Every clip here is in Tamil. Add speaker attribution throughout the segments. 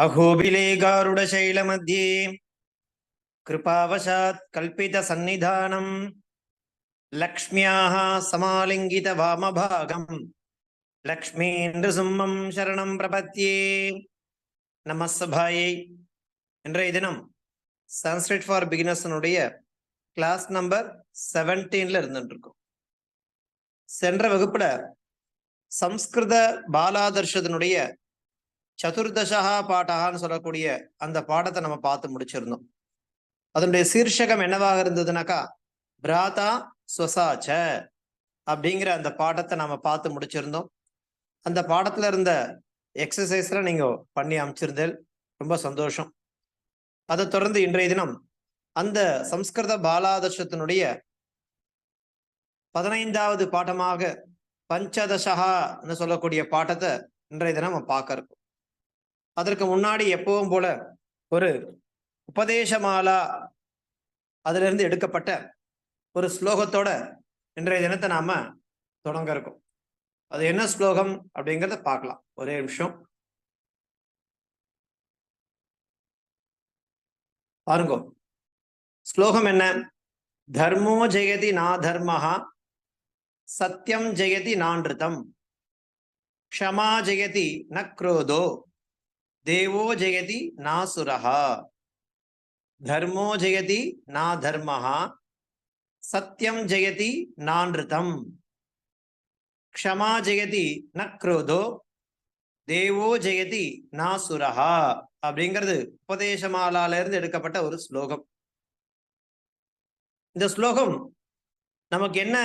Speaker 1: अहोबिलेगारुडशैलमध्ये कृपावशात् कल्पितसन्निधानं लक्ष्म्याः समालिङ्गितवामभागं लक्ष्मीन्द्रसिंहं शरणं प्रपद्ये. நமஸ்தபாயை. இன்றைய தினம் சான்ஸ்கிரிட் ஃபார் பிகினர்ஸனுடைய கிளாஸ் நம்பர் 17ல இருந்துட்டு இருக்கோம். சென்ற வகுப்புல சம்ஸ்கிருத பாலாதர்ஷத்தினுடைய சதுர்தசா பாடகான்னு சொல்லக்கூடிய அந்த பாடத்தை நம்ம பார்த்து முடிச்சிருந்தோம். அதனுடைய சீர்ஷகம் என்னவாக இருந்ததுனாக்கா பிராதா ஸ்வசாச்ச அப்படிங்கிற அந்த பாடத்தை நம்ம பார்த்து முடிச்சிருந்தோம். அந்த பாடத்துல இருந்த எக்ஸசைஸ்ல நீங்க பண்ணி அமைச்சிருந்தேன், ரொம்ப சந்தோஷம். அதை தொடர்ந்து இன்றைய தினம் அந்த சம்ஸ்கிருத பாலாதர்ஷத்தினுடைய 15வது பாடமாக பஞ்சதசகான்னு சொல்லக்கூடிய பாடத்தை இன்றைய தினம் நம்ம பார்க்க இருக்கோம். அதற்கு முன்னாடி எப்பவும் போல ஒரு உபதேசமாலா அதுல இருந்து எடுக்கப்பட்ட ஒரு ஸ்லோகத்தோட இன்றைய தினத்தை நாம தொடங்க இருக்கோம். அது என்ன ஸ்லோகம் அப்படிங்கிறத பார்க்கலாம். ஒரே நிமிஷம் பாருங்க. ஸ்லோகம் என்ன? தர்மோ ஜெயதி நா தர்மஹா, சத்யம் ஜெயதி நான்ருதம், க்ஷமா ஜெயதி ந க்ரோதோ, தேவோ ஜெயதி நாசுரஹா. தர்மோ ஜெயதி நா தர்மஹா, சத்யம் ஜெயதி நான்ருதம், க்ஷமா ஜெயதி ந க்ரோதோ, தேவோ ஜெயதி நாசுரஹா அப்படிங்கிறது உபதேசமாலால இருந்து எடுக்கப்பட்ட ஒரு ஸ்லோகம். இந்த ஸ்லோகம் நமக்கு என்ன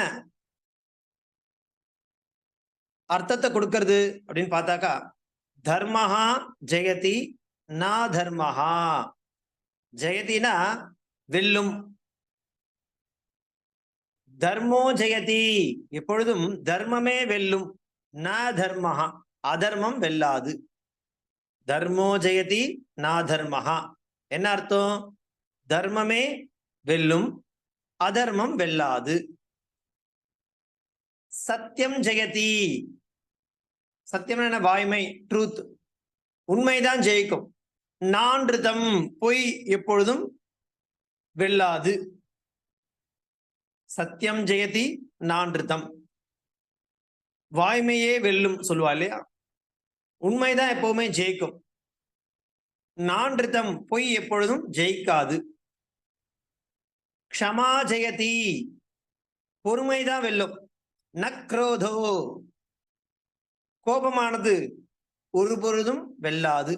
Speaker 1: அர்த்தத்தை கொடுக்கிறது அப்படின்னு பார்த்தாக்கா, தர்மஹா ஜெயதி நா தர்மஹா. ஜெயதினா வெல்லும், தர்மோ ஜெயதி எப்பொழுதும் தர்மமே வெல்லும், ந தர்மஹா அதர்மம் வெல்லாது. தர்மோ ஜெயதி நா தர்மஹா என்ன அர்த்தம்? தர்மமே வெல்லும், அதர்மம் வெல்லாது. சத்தியம் ஜெயதி, சத்தியம் என்ன? வாய்மை, ட்ரூத், உண்மைதான் ஜெயிக்கும். நான்ருதம் பொய் எப்பொழுதும் வெல்லாது. சத்தியம் ஜெயதி நான்ருதம், வாய்மையே வெல்லும் சொல்லுவா இல்லையா? உண்மைதான் எப்பவுமே ஜெயிக்கும். நான்ருதம் பொய் எப்பொழுதும் ஜெயிக்காது. க்ஷமா ஜெயதி பொறுமைதான் வெல்லும். நக்ரோதோ கோபமானது ஒரு பொழுதும் வெல்லாது.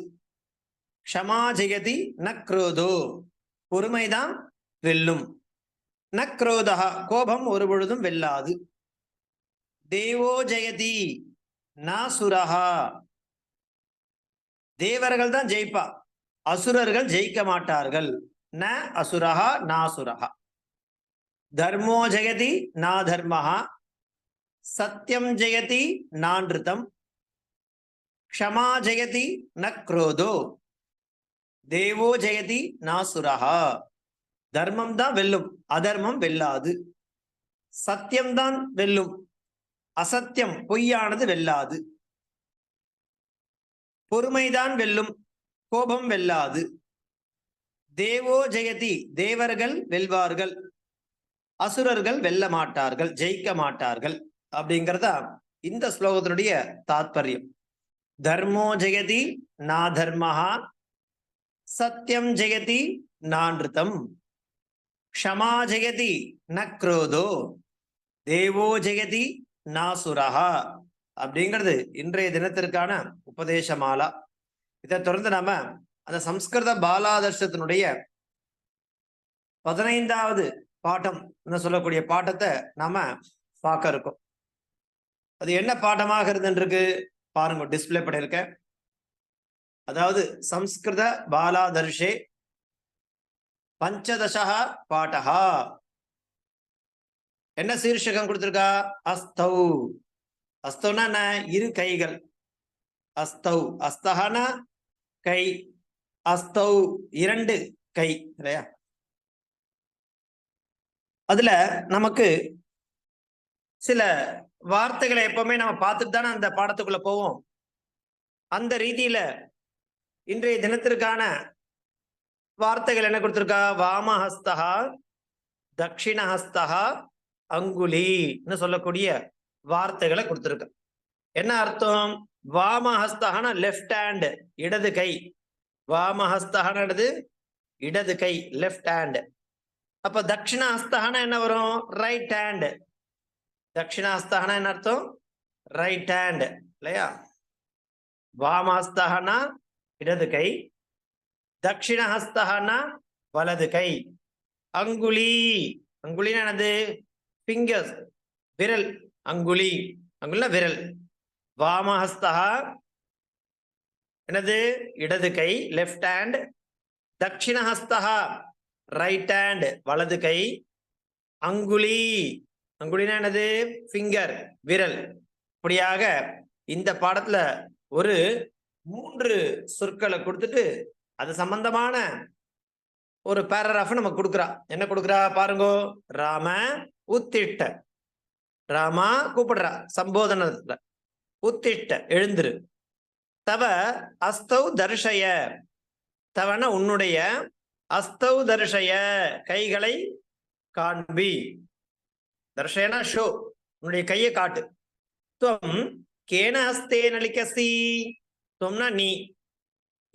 Speaker 1: க்ஷமா ஜெயதி நக்ரோதோ பொறுமைதான் வெல்லும். நக்ரோதா கோபம் ஒரு பொழுதும் வெல்லாது. தேவோ ஜெயதி நாசுரஹா தேவர்கள் தான் ஜெயிப்பா, அசுரர்கள் ஜெயிக்க மாட்டார்கள். ந அசுரஹா நாசுரஹா. தர்மோ ஜெயதி நா தர்மஹா, சத்யம் ஜெயதி நான்ருதம், க்ஷமா ஜெயதி ந க்ரோதோ, தேவோ ஜெயதி நாசுரஹா. தர்மம் தான் வெல்லும், அதர்மம் வெல்லாது. சத்தியம்தான் வெல்லும், அசத்தியம் பொய்யானது வெல்லாது. பொறுமைதான் வெல்லும், கோபம் வெல்லாது. தேவோ ஜெயதி தேவர்கள் வெல்வார்கள், அசுரர்கள் வெல்ல மாட்டார்கள், ஜெயிக்க மாட்டார்கள் அப்படிங்கிறதா இந்த ஸ்லோகத்தினுடைய தாத்பரியம். தர்மோ ஜெயதி நா தர்மஹா, சத்யம் ஜெயதி நான்ருதம், க்ஷமா ஜெயதி ந க்ரோதோ, தேவோ ஜெயதி நாசுரஹா அப்படிங்கிறது இன்றைய தினத்திற்கான உபதேசமாலா. இதை தொடர்ந்து நாம அந்த சம்ஸ்கிருத பாலாதர்ஷத்தினுடைய 15வது பாடம் சொல்லக்கூடிய பாடத்தை நாம பார்க்க இருக்கோம். அது என்ன பாடமாக இருந்துருக்கு பாருங்க, டிஸ்பிளே பண்ணிருக்க. அதாவது சம்ஸ்கிருத பாலாதர்ஷே பஞ்சதசா பாடகா. என்ன சீர்ஷகம் கொடுத்திருக்கா? அஸ்தௌ. அஸ்தௌனா என்ன? இரு கைகள். அஸ்தௌ, அஸ்தஹானா கை, அஸ்தௌ இரண்டு கை இல்லையா? அதுல நமக்கு சில வார்த்தைகளை எப்பவுமே நம்ம பார்த்துட்டு தானே அந்த பாடத்துக்குள்ள போவோம். அந்த ரீதியில இன்றைய தினத்திற்கான வார்த்தைகள் என்ன கொடுத்திருக்கா? வாமஹஸ்தா, தட்சிணஹஸ்தா, அங்குலின்னு சொல்லக்கூடிய வார்த்தைகளை கொடுத்திருக்க. என்ன அர்த்தம்? வாமஹஸ்தகன லெஃப்ட் ஹேண்ட், இடது கை. வாமஹஸ்தகனது இடது கை, லெஃப்ட் ஹேண்ட். அப்ப தட்சிணஹஸ்தகன என்ன வரும்? Right hand. தட்சிணஹஸ்தகன என்ன அர்த்தம்? ரைட் ஹேண்ட் இல்லையா? வாமஹஸ்தகனா இடது கை, தட்சிணஹஸ்தகனா வலது கை. அங்குலி, அங்குலினா என்னது? ஃபிங்கர்ஸ், விரல். அங்குலி, அங்குலினா விரல். வாமஹஸ்தா என்னது? இடது கை, லெஃப்ட் ஹேண்ட். தட்சிணஹஸ்தா ரைட் ஹேண்ட், வலது கை. அங்குலி, அங்குலினா என்னது? ஃபிங்கர், விரல். இப்படியாக இந்த பாடத்துல ஒரு 3 சொற்களை கொடுத்துட்டு அது சம்பந்தமான ஒரு பேராகிராஃப் நம்ம கொடுக்குறா. என்ன கொடுக்குறா பாருங்க. ராம உத்திட்ட, ராமா கூப்பிடுறா சம்போதனத்துல. உத்திட்ட எழுந்திரு. தவ அஸ்தௌ தர்ஷய, தவன உன்னுடைய, அஸ்தௌ தர்ஷய கைகளை காண்பி. தர்ஷயனா ஷோ, உன்னுடைய கையை காட்டு. துவம் கேன ஹஸ்தேன லிகசி, துவம்னா நீ.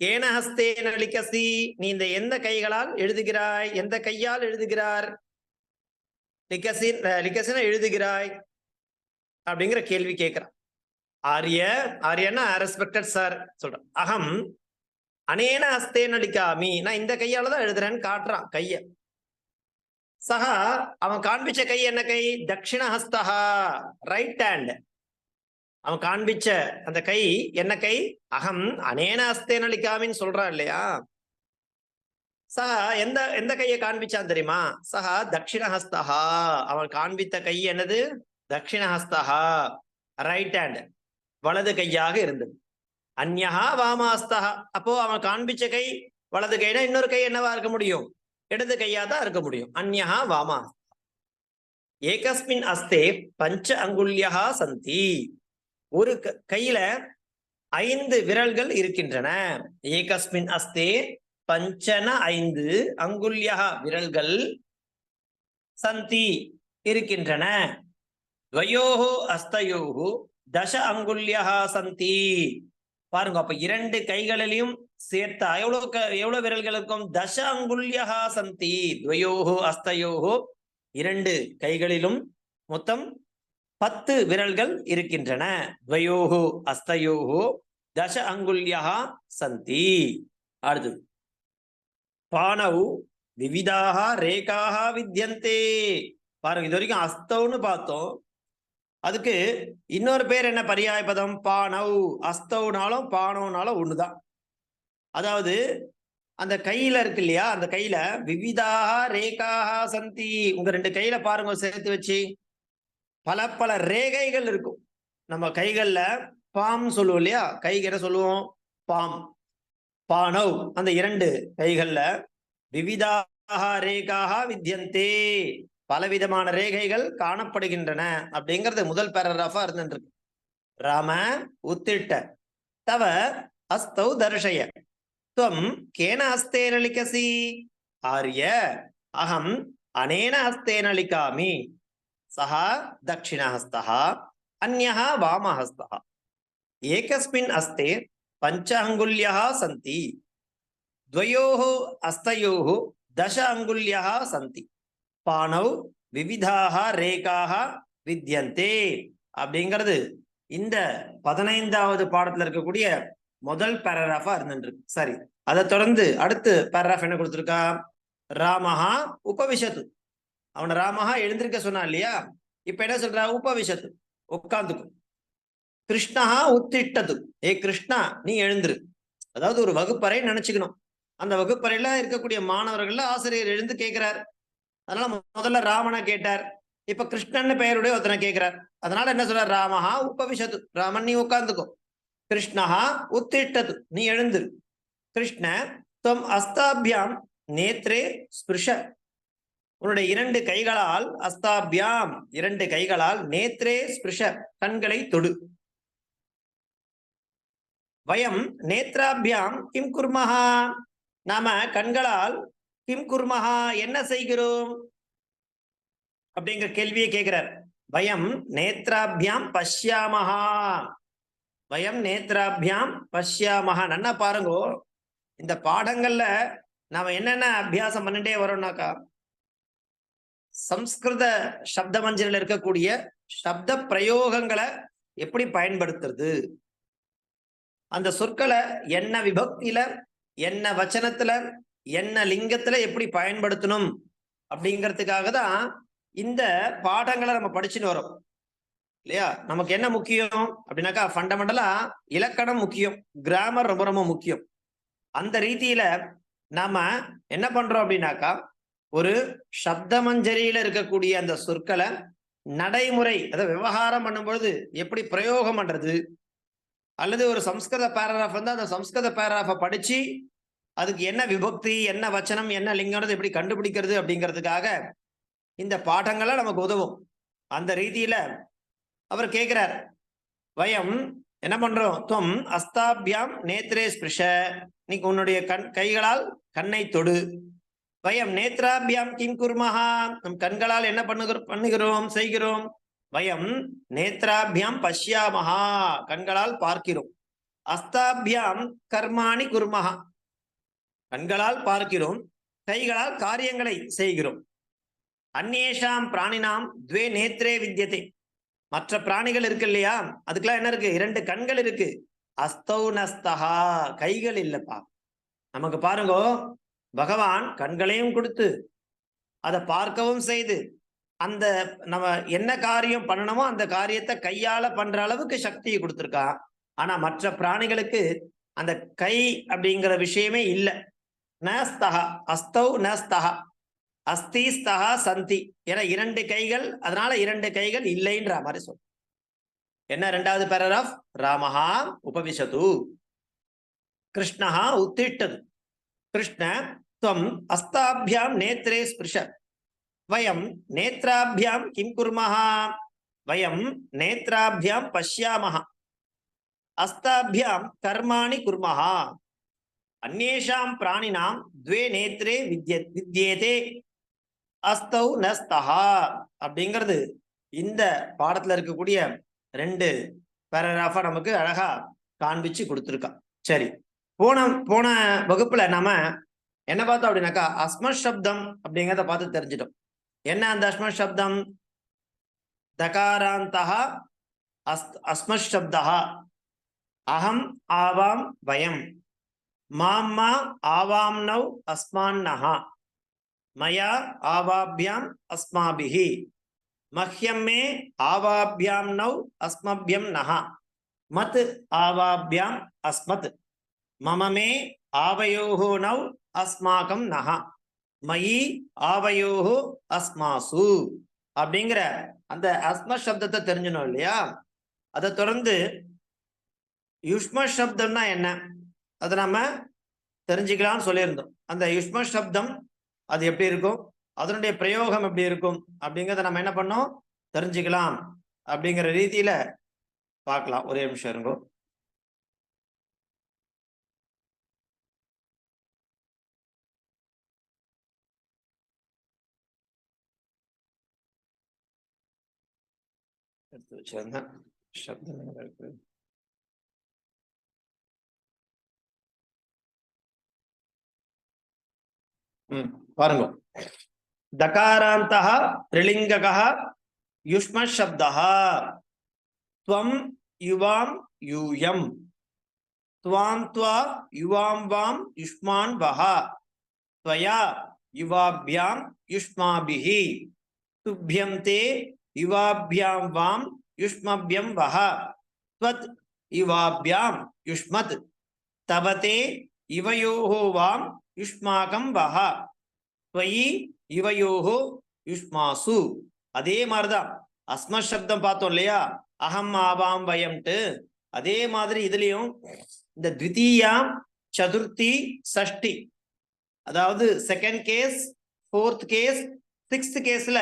Speaker 1: கேன ஹஸ்தேன லிகசி, நீ இந்த எந்த கைகளால் எழுதுகிறாய்? எந்த கையால் எழுதுகிறார்? லிகசி, லிகசினா எழுதுகிறாய் அப்படிங்கிற கேள்வி கேட்கிறான். ஆரிய, ஆரியன்னா ரெஸ்பெக்டட் சார் சொல்றான். அகம் அனேன ஹஸ்தேன லிகாமி, நான் இந்த கையால தான் எழுதுறேன்னு காட்டுறான் கைய. சஹா, அவன் காண்பிச்ச கை என்ன கை? தட்சிணஹஸ்தா, ரைட் ஹேண்ட். அவன் காண்பிச்ச அந்த கை என்ன கை? அகம் அனேன ஹஸ்தேன லிகாமின்னு சொல்றான் இல்லையா? சஹா எந்த எந்த கையை காண்பிச்சான் தெரியுமா? சஹா தட்சிணஹஸ்தா, அவன் காண்பித்த கை என்னது? தட்சிணஹஸ்தா, ரைட் ஹேண்ட், வலது கையாக இருந்தது. அந்யஹா வாமஹஸ்தா, அப்போ அவன் காண்பிச்ச கை வலது கைனா இன்னொரு கை என்னவா இருக்க முடியும்? இடது கையா தான் இருக்க முடியும். அந்யஹா வாமஹஸ்தா. ஏகஸ்மின் அஸ்தே பஞ்ச அங்குல்யா சந்தி, ஒரு கையில 5 விரல்கள் இருக்கின்றன. ஏகஸ்மின் அஸ்தே பஞ்சன 5 அங்குல்யா விரல்கள், சந்தி இருக்கின்றன. துவயோஹோ அஸ்தயோஹோ தச அங்குல்யா சந்தி. பாருங்க, அப்ப 2 கைகளிலையும் சேர்த்தா எவ்வளவு விரல்கள் இருக்கும்? தச அங்குல்யா சந்தி. துவயோஹோ அஸ்தயோஹோ, 2 கைகளிலும் மொத்தம் 10 விரல்கள் இருக்கின்றன. துவயோஹோ அஸ்தயோஹோ தச அங்குல்யா சந்தி. அடுத்து பானவு விவிதாக ரேகாக வித்யந்தே. பாருங்க, இது வரைக்கும் அஸ்தவுன்னு பார்த்தோம். அதுக்கு இன்னொரு பேர் என்ன? பரியாய பதம் பானவ். அஸ்தவுனாலும் பானவுனாலும் ஒண்ணுதான். அதாவது அந்த கையில இருக்கு இல்லையா, அந்த கையில விவிதாக ரேகாக சந்தி. உங்க 2 கையில பாருங்க சேர்த்து வச்சு, பல பல ரேகைகள் இருக்கும். நம்ம கைகள்ல பாம் சொல்லுவோம் இல்லையா? கைக்கு என்ன சொல்லுவோம்? பாம். பானவ், அந்த 2 கைகள்ல விவிதாக ரேகாக வித்யந்தே, பலவிதமான ரேகைகள் காணப்படுகின்றன அப்படிங்கிறது முதல் பேராகிராஃபா இருந்துருக்கு. ராம உத்திட்ட, தவ அஸ்தௌ தர்ஷய, துவம் கேன ஹஸ்தேன லிகசி. ஆரிய அகம் அனேன ஹஸ்தேன லிகாமி. சஹா தட்சிணஹஸ்தா, அன்யஹ வாமஹஸ்தா. ஏகஸ்மின் அஸ்தே பஞ்ச அங்குல்யா சந்தி. துவயோஹோ அஸ்தயோஹோ தச அங்குல்யா சந்தி. பானவ் விவிதாக ரேகாக வித்யந்தே அப்படிங்கிறது இந்த 15வது பாடத்துல இருக்கக்கூடிய முதல் பேராகிராஃபா இருந்துருக்கு. சரி, அதை தொடர்ந்து அடுத்து பேராகிராஃப் என்ன கொடுத்திருக்கா? ராமஹா உபவிஷத்து. அவனை ராமஹா எழுந்திருக்க சொன்னான் இல்லையா? இப்ப என்ன சொல்றா? உபவிஷத்து, உட்கார்ந்துக்கும். கிருஷ்ணஹா உத்திட்டது, ஏ கிருஷ்ணா நீ எழுந்துரு. அதாவது ஒரு வகுப்பறை நினைச்சுக்கணும். அந்த வகுப்பறையில இருக்கக்கூடிய மாணவர்கள்ல ஆசிரியர் எழுந்து கேட்கிறார். அதனால முதல்ல ராமனை கேட்டார், இப்ப கிருஷ்ணன் பெயருடைய ஒருத்தனை கேட்கிறார். அதனால என்ன சொல்ற? ராமஹா உபவிஷத்து, ராமன் நீ உட்கார்ந்துக்கோ. கிருஷ்ணஹா உத்திட்டது, நீ எழுந்துரு. கிருஷ்ண துவம் அஸ்தாபியாம் நேத்ரே ஸ்பிருஷ, உன்னுடைய 2 கைகளால், அஸ்தாபியாம் 2 கைகளால், நேத்ரே ஸ்பிருஷ கண்களை தொடு. வயம் நேத்ராபியாம் கிம் குர்மஹா, நாம கண்களால் கிம் குர்மஹா என்ன செய்கிறோம் அப்படிங்கிற கேள்வியை கேட்கிறார். வயம் நேத்ராபியாம் பஷ்யாமஹா, வயம் நேத்ராபியாம் பஷ்யாமஹா. நன்னா பாருங்கோ, இந்த பாடங்கள்ல நாம என்னென்ன அபியாசம் பண்ணிட்டே வரோம்னாக்கா, சம்ஸ்கிருத சப்த மஞ்சரில் இருக்கக்கூடிய சப்த பிரயோகங்களை எப்படி பயன்படுத்துறது, அந்த சொற்களை என்ன விபக்தியில, என்ன வச்சனத்துல, என்ன லிங்கத்துல எப்படி பயன்படுத்தணும் அப்படிங்கிறதுக்காக தான் இந்த பாடங்களை நம்ம படிச்சுட்டு வரோம் இல்லையா. நமக்கு என்ன முக்கியம் அப்படின்னாக்கா, ஃபண்டமெண்டலா இலக்கணம் முக்கியம், கிராமர் ரொம்ப ரொம்ப முக்கியம். அந்த ரீதியில நாம என்ன பண்றோம் அப்படின்னாக்கா, ஒரு சப்த மஞ்சரியில இருக்கக்கூடிய அந்த சொற்களை நடைமுறை, அதை விவகாரம் பண்ணும்பொழுது எப்படி பிரயோகம் பண்றது, அல்லது ஒரு சம்ஸ்கிருத பேராகிராஃப் வந்து அந்த சம்ஸ்கிருத பேராகிராஃபை படிச்சு அதுக்கு என்ன விபக்தி, என்ன வச்சனம், என்ன லிங்கம்ன்றது எப்படி கண்டுபிடிக்கிறது அப்படிங்கிறதுக்காக இந்த பாடங்களை நமக்கு உதவும். அந்த ரீதியில அவர் கேட்கிறார், வயம் என்ன பண்றோம், துவம் அஸ்தாபியாம் நேத்ரே ஸ்பிருஷ, நீ உன்னுடைய கைகளால் கண்ணை தொடு. வயம் நேத்ராபியாம் கிம் குர்மஹா, நம் கண்களால் என்ன பண்ணுகிறோம் செய்கிறோம். வயம் நேத்ராபியாம் பஷ்யாமஹா, கண்களால் பார்க்கிறோம். அஸ்தாபியாம் கர்மாணி குர்மஹா, கண்களால் பார்க்கிறோம், கைகளால் காரியங்களை செய்கிறோம். அந்நேஷாம் பிராணினாம் துவே நேத்ரே வித்யதே, மற்ற பிராணிகள் இருக்கு இல்லையா, அதுக்கெல்லாம் என்ன இருக்கு, 2 கண்கள் இருக்கு. அஸ்தௌ நஸ்தஹா, கைகள் இல்லப்பா. நமக்கு பாருங்க, பகவான் கண்களையும் கொடுத்து அதை பார்க்கவும் செய்து அந்த நம்ம என்ன காரியம் பண்ணணுமோ அந்த காரியத்தை கையால பண்ற அளவுக்கு சக்தியை கொடுத்துருக்கான். ஆனா மற்ற பிராணிகளுக்கு அந்த கை அப்படிங்கிற விஷயமே இல்லை. நஸ்தஹா அஸ்தௌ நஸ்தஹா, அஸ்தி ஸ்தஹா சந்தி, ஏன்னா 2 கைகள், அதனால 2 கைகள் இல்லைன்ற மாதிரி சொல். என்ன 2வது பேராகிராஃப், ராமஹா உபவிஷது, கிருஷ்ணஹா உத்திஷ்டது. கிருஷ்ண துவம் அஸ்தாபியாம் நேத்ரே ஸ்பிருஷ, வயம் நேத்ராபியாம் கிம் குர்மஹா, வயம் நேத்ராபியாம் பஷ்யாமஹ, அஸ்தாபியாம் கர்மாணி குர்மஹா. அந்நேஷாம் பிராணினாம் துவே நேத்ரே வித்யேதே அஸ்தௌ நஸ்தஹா அப்படிங்கிறது இந்த பாடத்துல இருக்கக்கூடிய 2 பேராகிராஃபா நமக்கு அழகா காண்பிச்சு கொடுத்துருக்கான். சரி, போன வகுப்புல நாம என்ன பார்த்தோம் அப்படின்னாக்கா, அஸ்மத் சப்தம் அப்படிங்கிறத பார்த்து தெரிஞ்சிட்டோம். என்ன அந்த அஸ்மத் சப்தம், தகாராந்தஹா அஸ்மத் சப்தஹா, அகம் ஆவாம் வயம், மாம்மா ஆவாம் நௌ அஸ்மான்னஹா, மயா ஆவாபியாம் அஸ்மாபிஹி, மஹ்யம் மே ஆவாபியாம் நௌ அஸ்மபியம் நஹா, மத் ஆவாபியாம் அஸ்மத், மமமே ஆவயோஹோ நௌ அஸ்மாகம் நஹா, மயி ஆவயோஹோ அஸ்மாசு அப்படிங்கிற அந்த அஸ்ம சப்தத்தை தெரிஞ்சணும் இல்லையா. அதை தொடர்ந்து யுஷ்ம சப்தம்னா என்ன, அதை நம்ம தெரிஞ்சுக்கலாம்னு சொல்லியிருந்தோம். அந்த யுஷ்ம சப்தம் அது எப்படி இருக்கும், அதனுடைய பிரயோகம் எப்படி இருக்கும் அப்படிங்கிறத நம்ம என்ன பண்ணோம், தெரிஞ்சுக்கலாம். அப்படிங்கிற ரீதியில பார்க்கலாம். ஒரே நிமிஷம் இருங்கோ. எடுத்து வச்சிருந்தேன் சப்தம் இருக்கு. பாருங்க, தகாராந்தஹ த்ரிலிங்ககஹ யுஷ்ம சப்தஹ, த்வம் யுவாம் யூயம், த்வாம் த்வா யுவாம் வாம் யுஷ்மான் வஹ, த்வயா யுவாபியாம் யுஷ்மாபிஹி, துப்யம் தே யுவாபியாம் வாம் யுஷ்மப்யம் வஹ, த்வத் யுவாபியாம் யுஷ்மத், தவதே இவயோஹோ வாம் யுஷ்மாகம் வஹ, த்வயி இவயோஹோ யுஷ்மாசு. அதே மாதிரிதான் அஸ்ம சப்தம் பார்த்தோம் இல்லையா, அகம் ஆவாம் வயம்ட்டு. அதே மாதிரி இதுலயும் இந்த த்விதீயா சதுர்த்தி சஷ்டி, அதாவது 2nd case 4th case 6th கேஸ்ல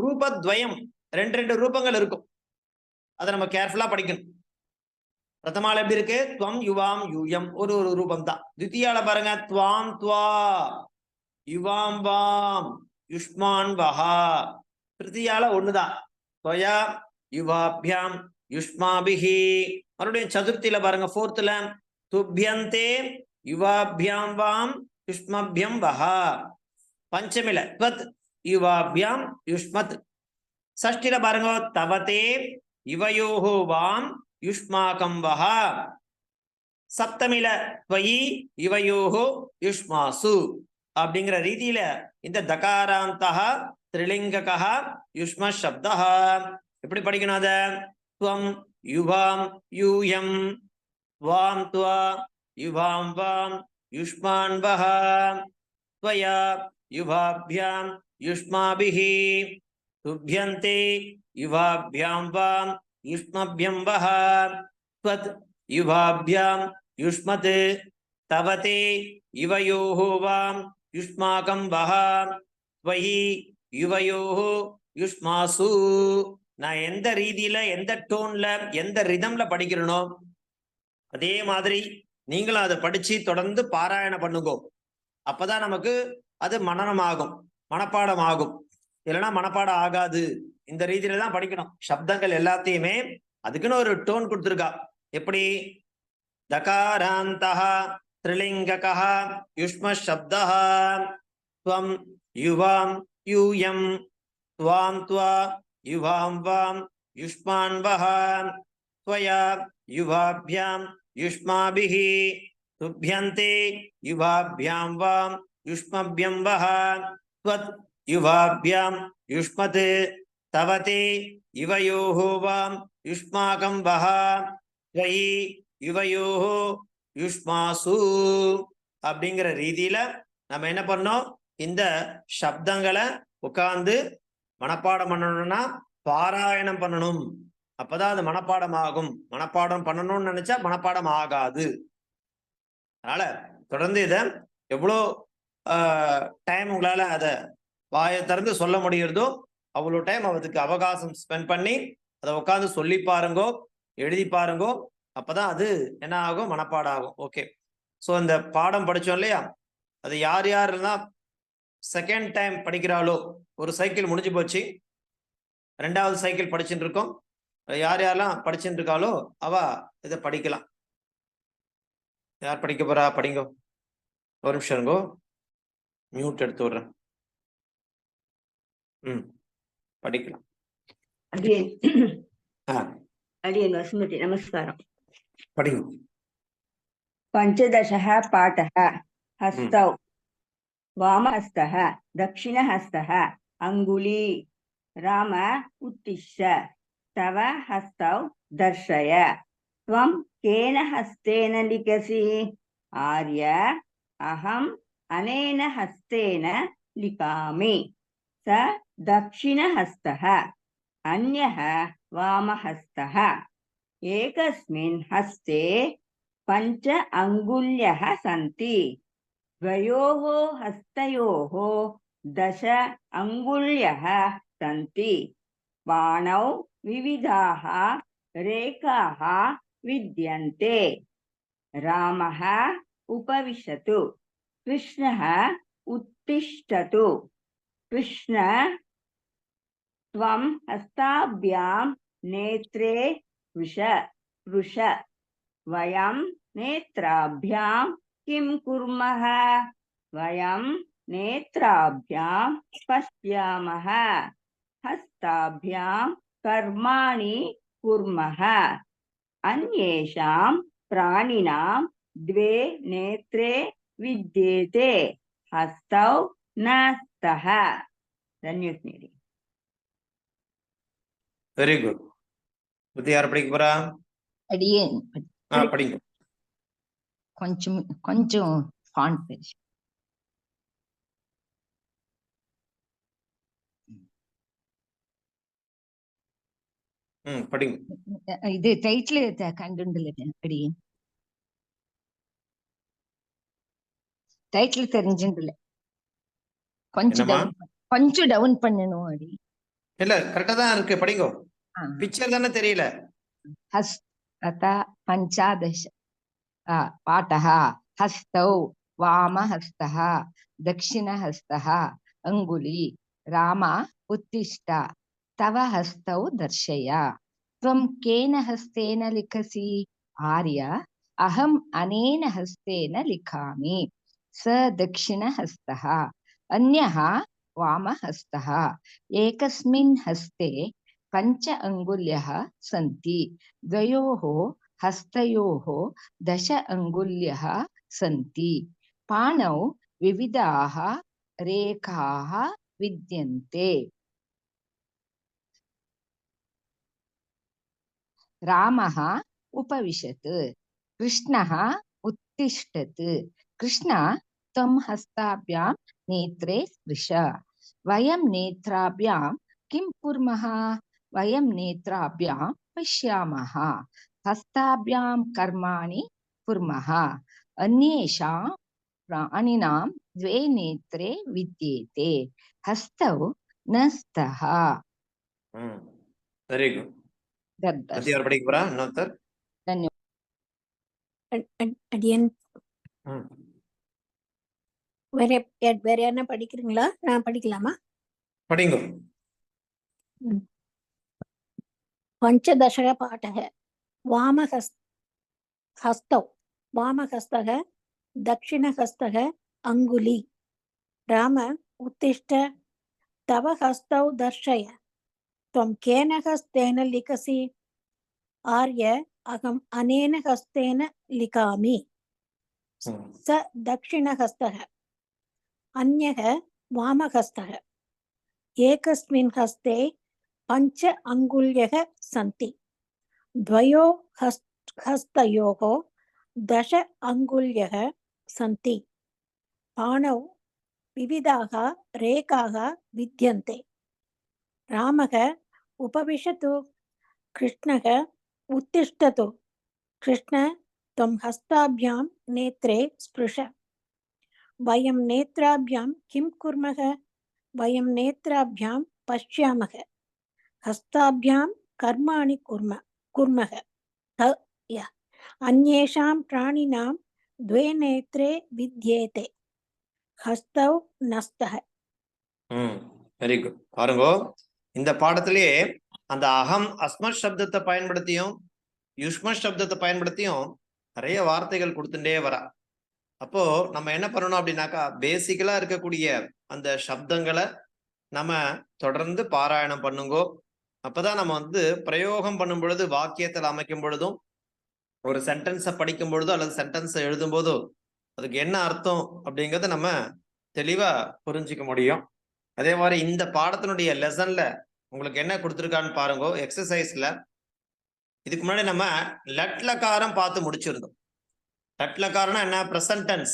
Speaker 1: ரூபத்வயம் 2 ரூபங்கள் இருக்கும். அதை நம்ம கேர்ஃபுல்லா படிக்கணும். பிரதமால எப்படி இருக்கு? துவம் யுவாம் யூயம் ஒரு ஒரு ரூபம் தான். தித்தியால பாருங்க, துவாம் துவா யுவாம் வாம் யுஷ்மான் வஹா. திருத்தியால ஒண்ணுதான், துவயா யுவாபியாம் யுஷ்மாபிஹி. மறுபடியும் சதுர்த்தியில பாருங்க, ஃபோர்த்ல துப்யந்தே யுவாபியாம் வாம் யுஷ்மபியம் வஹா. பஞ்சமில த்வத் யுவாபியாம் யுஷ்மத். ஷஷ்டில பாருங்க, தவதே இவயோஹோ வாம் யுஷ்மாகம் வஹா. சப்தமில துவயி இவயோஹோ யுஷ்மாசு. அப்படிங்கிற ரீதியில இந்த தகாராந்தஹ திரிலிங்ககஹ யுஷ்ம சப்தஹ எப்படி படிக்கணும்? அத துவம் யுவாம் யூயம் வாம் துவா யுவாம் வாம் யுஷ்மான் வஹ துவயா யுவாபியாம் யுஷ்மாபிஹி துப்யந்தே யுவாபியாம் வாம் யுஷ்மபியம் வஹ த்வத் யுவாபியாம் யுஷ்மத் தவதே இவயோஹோ வாம் யுஷ்மாகம் வஹா த்வயி யுவயோஹோ யுஷ்மாசு. நான் எந்த ரீதியில, எந்த டோன்ல, எந்த ரிதம்ல படிக்கிறனோ அதே மாதிரி நீங்களும் அதை படிச்சு தொடர்ந்து பாராயணம் பண்ணுங்க. அப்பதான் நமக்கு அது மனனம் ஆகும், மனப்பாடம் ஆகும். இல்லைன்னா மனப்பாடம் ஆகாது. இந்த ரீதியில தான் படிக்கணும். சப்தங்கள் எல்லாத்தையுமே அதுக்குன்னு ஒரு டோன் கொடுத்துருக்கா. எப்படி? தகாராந்தஹ திரிலிங்ககஹ யுஷ்ம சப்தஹ துவம் யுவாம் யூயம் துவாம் துவா யுவாம் வாம் யுஷ்மான் வஹ துவயா யுவாபியாம் யுஷ்மாபிஹி துப்யந்தே யுவாபியாம் வாம் யுஷ்மபியம் வஹ த்வத் யுவாபியாம் யுஷ்மத் தவதே இவயோஹோ வாம் யுஷ்மாகம் வஹ த்வயி யுவயோஹோ யுஷ்மாசு. அப்படிங்கிற ரீதியில நம்ம என்ன பண்ணோம்? இந்த சப்தங்களை உட்கார்ந்து மனப்பாடம் பண்ணணும்னா பாராயணம் பண்ணணும். அப்பதான் அது மனப்பாடம் ஆகும். மனப்பாடம் பண்ணணும்னு நினைச்சா மனப்பாடம் ஆகாது. அதனால தொடர்ந்து இத எவ்வளோ டைம் உங்களால அத வாயை திறந்து சொல்ல முடியறதோ அவ்வளோ டைம் அதுக்கு அவகாசம் ஸ்பெண்ட் பண்ணி அதை உட்காந்து சொல்லி பாருங்கோ, எழுதி பாருங்கோ. அப்பதான் அது என்ன ஆகும்? மனப்பாடம் ஆகும். ஓகே. ஸோ இந்த பாடம் படிச்சோம் இல்லையா, அது யார் யாரெல்லாம் செகண்ட் டைம் படிக்கிறாளோ, ஒரு சைக்கிள் முடிஞ்சு போச்சு, 2வது சைக்கிள் படிச்சுட்டு இருக்கோம். யார் யாரெல்லாம் படிச்சுட்டு இருக்காளோ அவ இதை படிக்கலாம். யார் படிக்க போறா? படிங்க. ஒரு நிமிஷம் இருங்கோ, மியூட் எடுத்து விடுறேன். படிக்கலாம்.
Speaker 2: அடியேன் வசுமதி, நமஸ்காரம்.
Speaker 1: படிங்க.
Speaker 2: பஞ்சதசः पाठः। हस्तौ वामहस्तः दक्षिणहस्तः अङ्गुली। राम उत्तिष्ठ, तव हस्तौ दर्शय। त्वं केन हस्तेन लिखसि? आर्य, अहम् अनेन हस्तेन लिखामि। स दक्षिणहस्तः, अन्यः वामहस्तः। एकस्मिन् हस्ते 5 अङ्गुल्यः सन्ति। द्वयोः हस्तयोः 10 अङ्गुल्यः सन्ति। पाणौ विविधाः रेखाः विद्यन्ते। रामः उपविशतु, कृष्णः उत्तिष्ठतु। कृष्ण, त्वं हस्ताभ्यां नेत्रे पृष। वयं नेत्राभ्यां किं कुर्मः? वयं नेत्राभ्यां पश्यामः। हस्ताभ्यां कर्माणि कुर्मः। अन्येषां प्राणिनां 2 नेत्रे विद्येते, हस्तौ न स्तः। धन्यवाद.
Speaker 1: Very good. புத்தி யார் படிக்க போறா?
Speaker 3: அடியேன்.
Speaker 1: படிங்க.
Speaker 3: கொஞ்சம் கொஞ்சம் ஃபாண்ட் பேஜ்.
Speaker 1: படிங்க.
Speaker 3: இது டைட்டில் கண்டுல அடியேன். டைட்டில் தெரிஞ்சுல கொஞ்சம் டவுன் பண்ணணும். அடி
Speaker 1: இல்ல, கரெக்டா தான் இருக்கு. படிங்க. பிக்சர் தானே தெரியல.
Speaker 3: अथ पञ्चादश पाठः हस्तौ वामहस्तः दक्षिणहस्तः अङ्गुली राम उत्तिष्ठ तव हस्तौ दर्शय त्वं केन हस्तेन लिखसि आर्य अहम् अनेन हस्तेन लिखामि स दक्षिणहस्तः अन्यः वामहस्तः एकस्मिन् हस्ते 5 अङ्गुल्यः सन्ति द्वयोः हस्तयोः 10 अङ्गुल्यः सन्ति पाणौ विविधाः रेखाः विद्यन्ते रामः उपविशत् कृष्णः उत्तिष्ठत् कृष्ण त्वं हस्ताभ्यां नेत्रे स्पृश वयं नेत्राभ्यां किं कुर्मः वयं नेत्राभ्यां पश्यामः हस्ताभ्यां कर्माणि कुर्मः अन्येषां प्राणिनां 2 नेत्रे विद्येते हस्तौ न स्तः
Speaker 1: வெரி குட். யார் படிக்க போறா? இன்னொருத்தர்.
Speaker 4: அடியன் வேற என்ன படிக்கிறீங்களா? நான் படிக்கலாமா?
Speaker 1: படிங்க.
Speaker 4: பஞ்சதசக பாடக வாமஹஸ்தௌ வாமஹஸ்தக தக்ஷிணஹஸ்தக அங்குலி ராம உத்திஷ்ட தவ ஹஸ்தௌ தர்ஷய त्वं केन हस्तेन लिखसि आर्य अहम् अनेन हस्तेन लिखामि स दक्षिणहस्तः अन्यः वामहस्तः एकस्मिन् हस्ते 5 अङ्गुल्यः सन्ति द्वयो हस्तयोः 10 अङ्गुल्यः सन्ति पाणौ विविधाः रेखाः विद्यन्ते रामः उपविशतु कृष्णः उत्तिष्ठतु कृष्ण त्वं हस्ताभ्यां नेत्रे स्पृश वयं नेत्राभ्यां किं कुर्मः वयं नेत्राभ्यां पश्यामः हस्ताभ्यां कर्माणि कुर्मः अन्येषां प्राणिनां 2 नेत्रे विद्येते हस्तौ नस्तः.
Speaker 1: Very good. பாருங்க, இந்த பாடத்திலேயே அந்த அகம் அஸ்மத் சப்தத்தை பயன்படுத்தியும் யுஷ்மத் சப்தத்தை பயன்படுத்தியும் நிறைய வார்த்தைகள் கொடுத்துட்டே வரா. அப்போ நம்ம என்ன பண்ணணும் அப்படின்னாக்கா, பேசிக்கலா இருக்கக்கூடிய அந்த சப்தங்களை நம்ம தொடர்ந்து பாராயணம் பண்ணுங்கோ. அப்பதான் நம்ம பிரயோகம் பண்ணும் பொழுது, வாக்கியத்தில் அமைக்கும் பொழுதும், ஒரு சென்டென்ஸை படிக்கும் பொழுதோ அல்லது சென்டென்ஸை எழுதும் போதோ அதுக்கு என்ன அர்த்தம் அப்படிங்கிறத நம்ம தெளிவா புரிஞ்சிக்க முடியும். அதே மாதிரி இந்த பாடத்தினுடைய லெசன்ல உங்களுக்கு என்ன கொடுத்துருக்கான்னு பாருங்க. எக்ஸசைஸ்ல இதுக்கு முன்னாடி நம்ம லட்லக்காரம் பார்த்து முடிச்சிருந்தோம். லட்லக்காரம்னா என்ன? Present tense.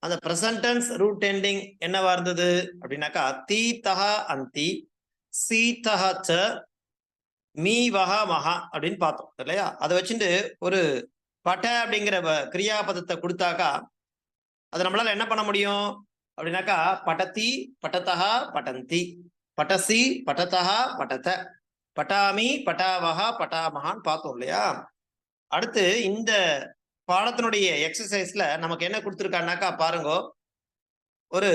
Speaker 1: அந்த பிரசன்ட் டென்ஸ் ரூட் எண்டிங் என்னவா இருந்தது அப்படின்னாக்கா தீதஹ அந்தி சீதஹ ச மீவஹ மஹா அப்படின்னு பார்த்தோம் இல்லையா? அதை வச்சுட்டு ஒரு பட அப்படிங்கிற கிரியாபதத்தை கொடுத்தாக்கா அது நம்மளால என்ன பண்ண முடியும் அப்படின்னாக்கா படதி படதஹா படந்தி படசி படதஹா படத பட்டாமி பட்டாவஹா பட்டாமஹான்னு பார்த்தோம் இல்லையா? அடுத்து இந்த பாடத்தினுடைய எக்ஸசைஸ்ல நமக்கு என்ன கொடுத்துருக்கான்னாக்கா பாருங்க, ஒரு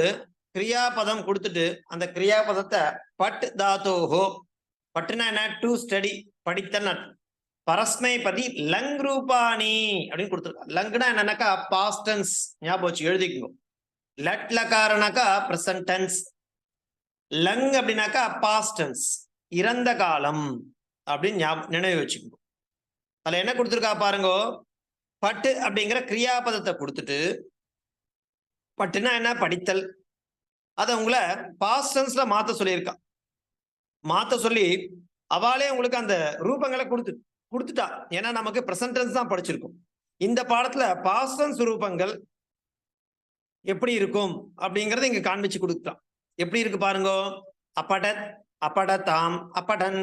Speaker 1: கிரியாபதம் கொடுத்துட்டு அந்த கிரியாபதத்தை பட் தாத்தோஹோ, பட்டுனா என்ன? டு ஸ்டடி, படித்தல். பரஸ்மை பதி லங் ரூபாணி அப்படின்னு கொடுத்துருக்கா. லங்னா என்னன்னாக்கா பாஸ்ட் டென்ஸ், ஞாபகம் வச்சு எழுதிக்கணும். லட் லகாரனாக்கா பிரசன்ட் டென்ஸ், லங் அப்படின்னாக்கா பாஸ்ட் டென்ஸ், இறந்த காலம் அப்படின்னு நினைவு வச்சுக்கணும். அதுல என்ன கொடுத்துருக்கா பாருங்க, பட்டு அப்படிங்கிற கிரியாபதத்தை கொடுத்துட்டு, பட்டுனா என்ன? படித்தல். அதை உங்களை பாஸ்ட் டென்ஸ்ல மாத்த சொல்லியிருக்கா. மாத்த சொல்லி அவளே உங்களுக்கு அந்த ரூபங்களை கொடுத்துட்டா. ஏன்னா நமக்கு பிரசன்ட் டென்ஸ் தான் படிச்சிருக்கும். இந்த பாடத்துல பாஸ்ட் டென்ஸ் ரூபங்கள் எப்படி இருக்கும் அப்படிங்கறத இங்க காண்பிச்சு கொடுத்துட்டான். எப்படி இருக்கு பாருங்க. அப்படத் அப்படதாம் அப்படன்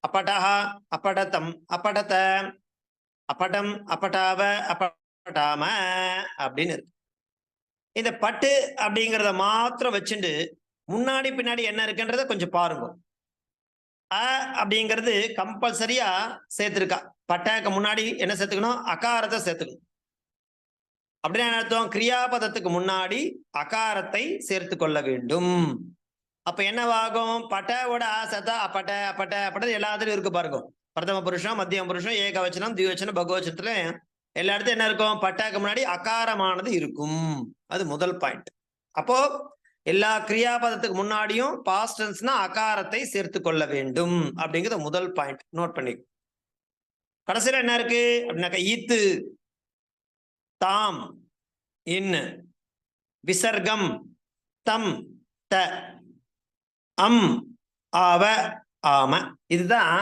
Speaker 1: அப்படஹா அப்படதம் அப்படத அப்படம் அப்படாவ அப்படாம அப்படின்னு இருக்கு. இந்த பட்டு அப்படிங்கிறத மாத்திரம் வச்சுட்டு முன்னாடி பின்னாடி என்ன இருக்குன்றத கொஞ்சம் பாருங்க. அப்படிங்கிறது கம்பல்சரியா சேர்த்திருக்கா. பட்டக்கு முன்னாடி என்ன சேர்த்துக்கணும்? அகாரத்தை சேர்த்துக்கணும். அப்படின்னா என்ன அர்த்தம்? கிரியாபதத்துக்கு முன்னாடி அகாரத்தை சேர்த்து கொள்ள வேண்டும். அப்ப என்னவாகும்? பட்டவோட ஆசத்தா அப்பட்ட அப்பட்ட அப்பட்ட எல்லாத்துலயும் இருக்கு பாருங்க. பிரதம புருஷம், மத்தியம் புருஷம், ஏகவச்சனம், திவச்சனம், பகவச்சனத்துல எல்லா இடத்துல என்ன இருக்கும்? பட்டாக்கு முன்னாடி அகாரமானது இருக்கும். அது முதல் பாயிண்ட். அப்போ எல்லா கிரியாபதத்துக்கு முன்னாடியும் பாஸ்ட் டென்ஸ்னா அகாரத்தை சேர்த்து கொள்ள வேண்டும் அப்படிங்கிறது முதல் பாயிண்ட். நோட் பண்ணி. கடைசியில என்ன இருக்கு அப்படின்னாக்கா இத்து, தாம், இன், விசர்க்கம், தம், த, அம், ஆவ, ஆம. இதுதான்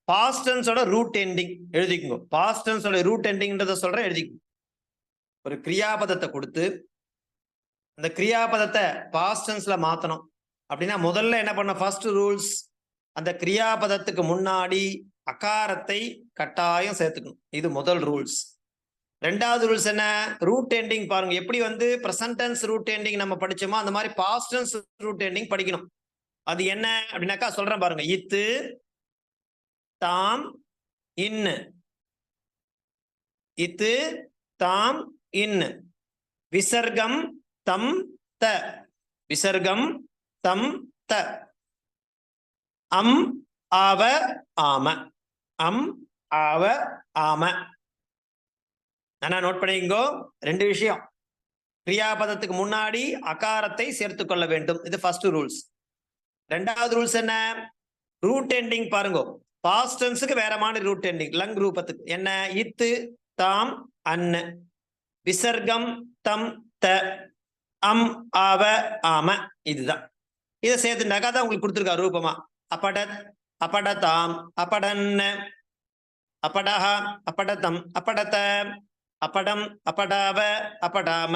Speaker 1: பாஸ்ட் டென்ஸோட ரூட் எண்டிங். எழுதிக்கோங்க. பாஸ்ட் டென்ஸோட ரூட் எண்டிங்ன்றத சொல்றேன், எழுதிக்கோங்க. ஒரு கிரியாபதத்தை கொடுத்து அந்த கிரியாபதத்தை பாஸ்ட் டென்ஸ்ல மாத்தணும் அப்படின்னா முதல்ல என்ன பண்ண? ஃபர்ஸ்ட் ரூல்ஸ், அந்த கிரியாபதத்துக்கு முன்னாடி அகாரத்தை கட்டாயம் சேர்த்துக்கணும். இது முதல் ரூல்ஸ். ரெண்டாவது ரூல்ஸ் என்ன? ரூட் எண்டிங் பாருங்க. எப்படி வந்து பிரசன்ட் டென்ஸ் ரூட் எண்டிங் நம்ம படிச்சோமோ அந்த மாதிரி பாஸ்ட் டென்ஸ் ரூட் எண்டிங் படிக்கணும். அது என்ன அப்படின்னாக்கா சொல்றேன் பாருங்க. இத்து, தாம், இன். இத்து, தாம், இன். விசர்க்கம், தம், த. விசர்க்கம், தம், த. அம், ஆவ, ஆம. அம், ஆவ, ஆம. நான் நோட் பண்ணிங்கோ. ரெண்டு விஷயம். கிரியாபதத்துக்கு முன்னாடி அகாரத்தை சேர்த்து கொள்ள வேண்டும். இது ஃபர்ஸ்ட் ரூல்ஸ். ரெண்டாவது ரூல்ஸ் என்ன? ரூட் எண்டிங் பாருங்க. பாஸ்ட் டென்ஸ்க்கு வேற மாதிரி ரூட் எண்டிங். லங் ரூபத்துக்கு என்ன? இத்து, தாம், அன்னு. விசர்க்கம், தம், த. அம், ஆவ, ஆம. இதுதான். இதை சேர்த்துட்டாக்கா தான் உங்களுக்கு கொடுத்துருக்கா ரூபமா. அப்பட, அப்படதாம், அப்படன், அப்படஹ, அப்படதம், அப்படத, அப்படம், அப்படாவ, அப்படாம.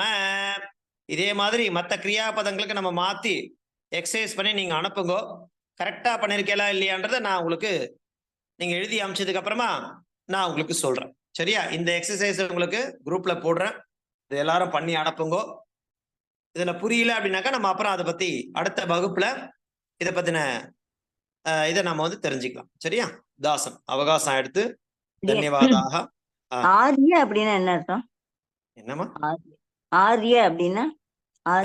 Speaker 1: இதே மாதிரி மற்ற கிரியாபதங்களுக்கு நம்ம மாத்தி எக்ஸசைஸ் பண்ணி நீங்க அனுப்புங்க. கரெக்டா பண்ணிருக்கலா இல்லையான்றத நான் உங்களுக்கு நீங்க எழுதி அமைச்சதுக்கு அப்புறமா நான் உங்களுக்கு சொல்றேன். சரியா? இந்த எக்ஸசைஸ் உங்களுக்கு குரூப்ல போடுறேன். இது எல்லாரும் பண்ணி அனுப்புங்க. இதுல புரியல அப்படின்னாக்கா நம்ம அப்புறம் அதை பத்தி அடுத்த வகுப்புல இதை பத்தின இதை நம்ம வந்து தெரிஞ்சுக்கலாம். சரியா? தாசன் அவகாசம் எடுத்து தன்யவாதாக.
Speaker 2: ஆரிய அப்படின்னா என்ன அர்த்தம்?
Speaker 1: என்னமா?
Speaker 2: ஆரிய அப்படின்னா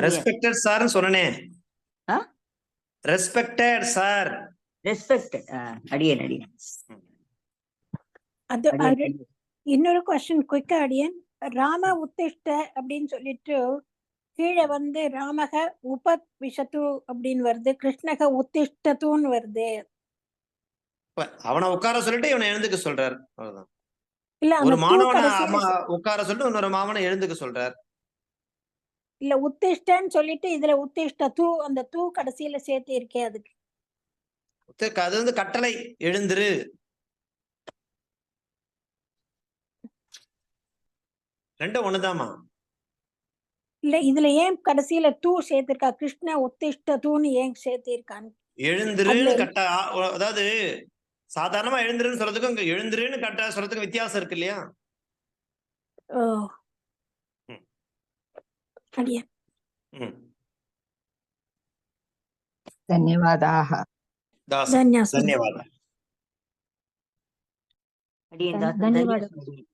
Speaker 1: ரெஸ்பெக்டட் சார் சொன்னனே. Respected sir.
Speaker 2: ரெஸ்பெக்டட். அடியன் அடியன்.
Speaker 4: அது இன்னொரு கொஸ்டின் குயிக்கா அடியன். ராம உத்திஷ்ட அப்படின்னு சொல்லிட்டு கீழே வந்து ராமக உபவிஷத்து அப்படின்னு வருது, கிருஷ்ணக உத்திஷ்டத்துன்னு வருது.
Speaker 1: அவனை உட்கார சொல்லிட்டு இவனை எழுந்துக்க சொல்றாரு. அவ்வளவுதான்.
Speaker 4: இல்ல
Speaker 1: ஒரு மாணவனை உட்கார சொல்லிட்டு இன்னொரு மாணவனை எழுந்துக்க சொல்றாரு.
Speaker 4: இல்ல உத்திஷ்டன்னு சொல்லிட்டு இதுல உத்திஷ்ட தூ, அந்த தூ கடைசியில சேர்த்து இருக்கே அதுக்கு.
Speaker 1: அது வந்து கட்டளை, எழுந்துரு. ரெண்டும் ஒண்ணுதாமா.
Speaker 4: இல்ல இதுல ஏன் கடைசியில தூ சேர்த்திருக்கா? கிருஷ்ண உத்திஷ்ட தூன்னு ஏன் சேர்த்திருக்கான்னு.
Speaker 1: எழுந்துருன்னு கட்ட, அதாவது சாதாரணமா எழுந்துருன்னு சொல்றதுக்கும் இங்க எழுந்துருன்னு கட்ட சொல்றதுக்கும் வித்தியாசம் இருக்கு இல்லையா?
Speaker 4: ஓ அடியா.
Speaker 3: धन्यवादाः.
Speaker 1: धन्यवाद.
Speaker 2: அடியன் தாசன்
Speaker 3: धन्यवाद.
Speaker 2: ಧನ್ಯವಾದ.